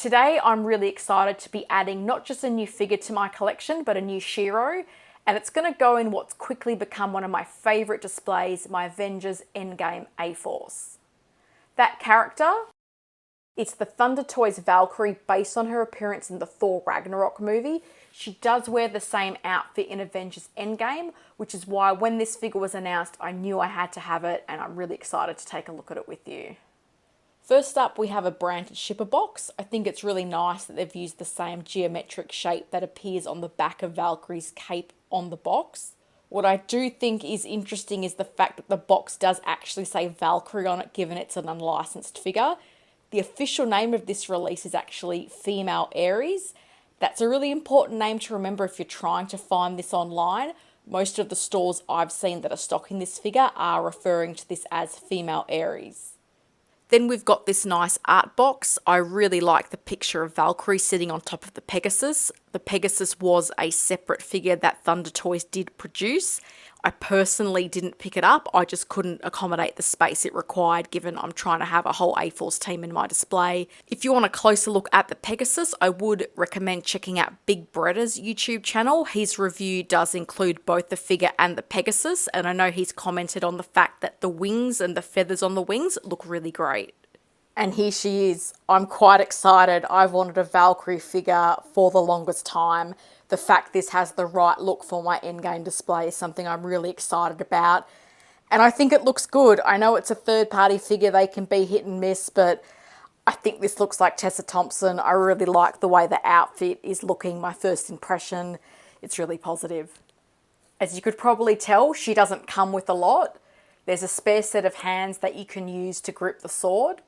Today I'm really excited to be adding not just a new figure to my collection, but a new Shiro, and it's going to go in what's quickly become one of my favourite displays, my Avengers Endgame A-Force. That character, it's the Thunder Toys Valkyrie based on her appearance in the Thor Ragnarok movie. She does wear the same outfit in Avengers Endgame, which is why when this figure was announced, I knew I had to have it, and I'm really excited to take a look at it with you. First up, we have a branded shipper box. I think it's really nice that they've used the same geometric shape that appears on the back of Valkyrie's cape on the box. What I do think is interesting is the fact that the box does actually say Valkyrie on it, given it's an unlicensed figure. The official name of this release is actually Female Ares. That's a really important name to remember if you're trying to find this online. Most of the stores I've seen that are stocking this figure are referring to this as Female Ares. Then we've got this nice art box. I really like the picture of Valkyrie sitting on top of the Pegasus. The Pegasus was a separate figure that Thunder Toys did produce. I personally didn't pick it up. I just couldn't accommodate the space it required, given I'm trying to have a whole A-Force team in my display. If you want a closer look at the Pegasus, I would recommend checking out Big Bretta's YouTube channel. His review does include both the figure and the Pegasus, and I know he's commented on the fact that the wings and the feathers on the wings look really great. And here she is. I'm quite excited. I've wanted a Valkyrie figure for the longest time. The fact this has the right look for my Endgame display is something I'm really excited about. And I think it looks good. I know it's a third-party figure. They can be hit and miss, but I think this looks like Tessa Thompson. I really like the way the outfit is looking. My first impression, it's really positive. As you could probably tell, she doesn't come with a lot. There's a spare set of hands that you can use to grip the sword.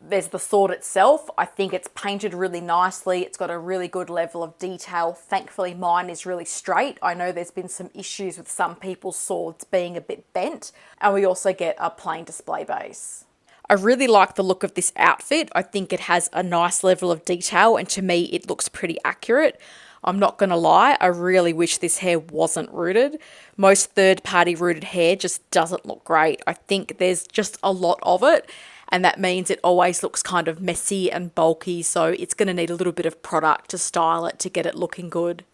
There's the sword itself. I think it's painted really nicely. It's got a really good level of detail. Thankfully, mine is really straight. I know there's been some issues with some people's swords being a bit bent. And we also get a plain display base. I really like the look of this outfit. I think it has a nice level of detail, and to me, it looks pretty accurate. I'm not going to lie, I really wish this hair wasn't rooted. Most third-party rooted hair just doesn't look great. I think there's just a lot of it, and that means it always looks kind of messy and bulky, so it's going to need a little bit of product to style it to get it looking good.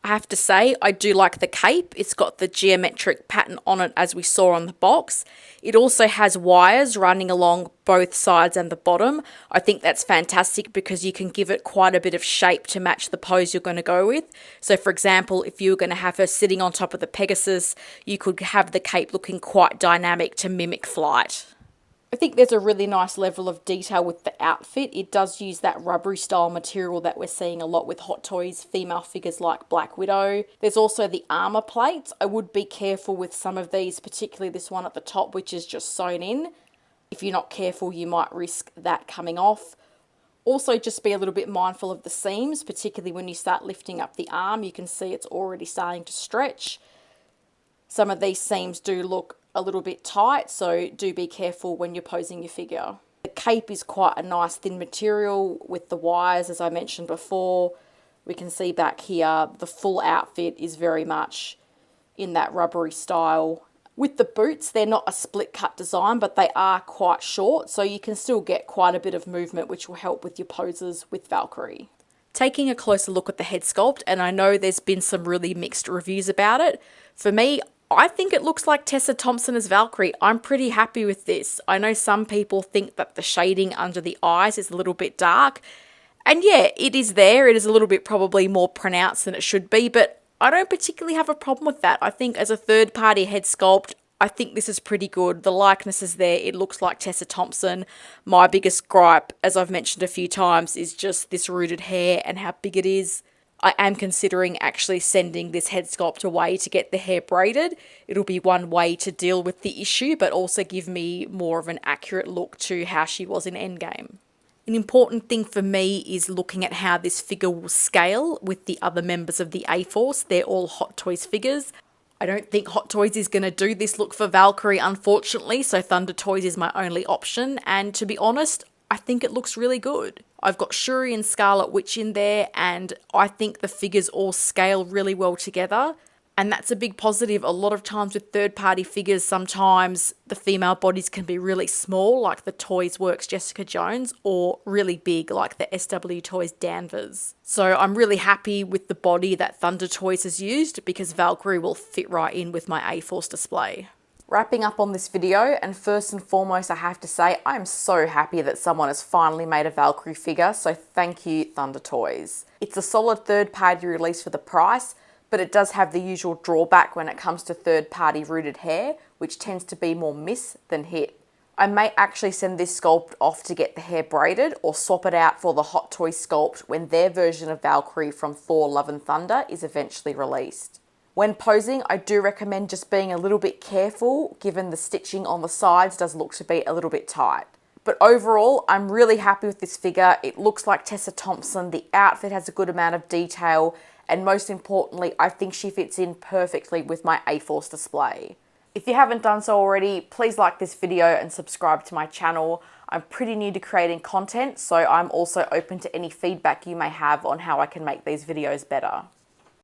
I have to say, I do like the cape. It's got the geometric pattern on it as we saw on the box. It also has wires running along both sides and the bottom. I think that's fantastic because you can give it quite a bit of shape to match the pose you're going to go with. So for example, if you were going to have her sitting on top of the Pegasus, you could have the cape looking quite dynamic to mimic flight. I think there's a really nice level of detail with the outfit. It does use that rubbery style material that we're seeing a lot with Hot Toys female figures like Black Widow. There's also the armor plates. I would be careful with some of these, particularly this one at the top, which is just sewn in. If you're not careful, you might risk that coming off. Also, just be a little bit mindful of the seams, particularly when you start lifting up the arm. You can see it's already starting to stretch. Some of these seams do look a little bit tight, so do be careful when you're posing your figure. The cape is quite a nice thin material with the wires, as I mentioned before. We can see back here the full outfit is very much in that rubbery style. With the boots, they're not a split cut design, but they are quite short, so you can still get quite a bit of movement, which will help with your poses with Valkyrie. Taking a closer look at the head sculpt, and I know there's been some really mixed reviews about it. For me, I think it looks like Tessa Thompson as Valkyrie. I'm pretty happy with this. I know some people think that the shading under the eyes is a little bit dark. And yeah, it is there. It is a little bit probably more pronounced than it should be, but I don't particularly have a problem with that. I think as a third-party head sculpt, I think this is pretty good. The likeness is there. It looks like Tessa Thompson. My biggest gripe, as I've mentioned a few times, is just this rooted hair and how big it is. I am considering actually sending this head sculpt away to get the hair braided. It'll be one way to deal with the issue, but also give me more of an accurate look to how she was in Endgame. An important thing for me is looking at how this figure will scale with the other members of the A-Force. They're all Hot Toys figures. I don't think Hot Toys is going to do this look for Valkyrie, unfortunately, so Thunder Toys is my only option, and to be honest, I think it looks really good. I've got Shuri and Scarlet Witch in there, and I think the figures all scale really well together. And that's a big positive. A lot of times with third-party figures, sometimes the female bodies can be really small, like the Toys Works Jessica Jones, or really big, like the SW Toys Danvers. So I'm really happy with the body that Thunder Toys has used because Valkyrie will fit right in with my A-Force display. Wrapping up on this video, and first and foremost I have to say I'm so happy that someone has finally made a Valkyrie figure, so thank you Thunder Toys. It's a solid third-party release for the price, but it does have the usual drawback when it comes to third-party rooted hair, which tends to be more miss than hit. I may actually send this sculpt off to get the hair braided or swap it out for the Hot Toys sculpt when their version of Valkyrie from Thor Love and Thunder is eventually released. When posing, I do recommend just being a little bit careful given the stitching on the sides does look to be a little bit tight. But overall, I'm really happy with this figure. It looks like Tessa Thompson, the outfit has a good amount of detail, and most importantly, I think she fits in perfectly with my A-Force display. If you haven't done so already, please like this video and subscribe to my channel. I'm pretty new to creating content, so I'm also open to any feedback you may have on how I can make these videos better.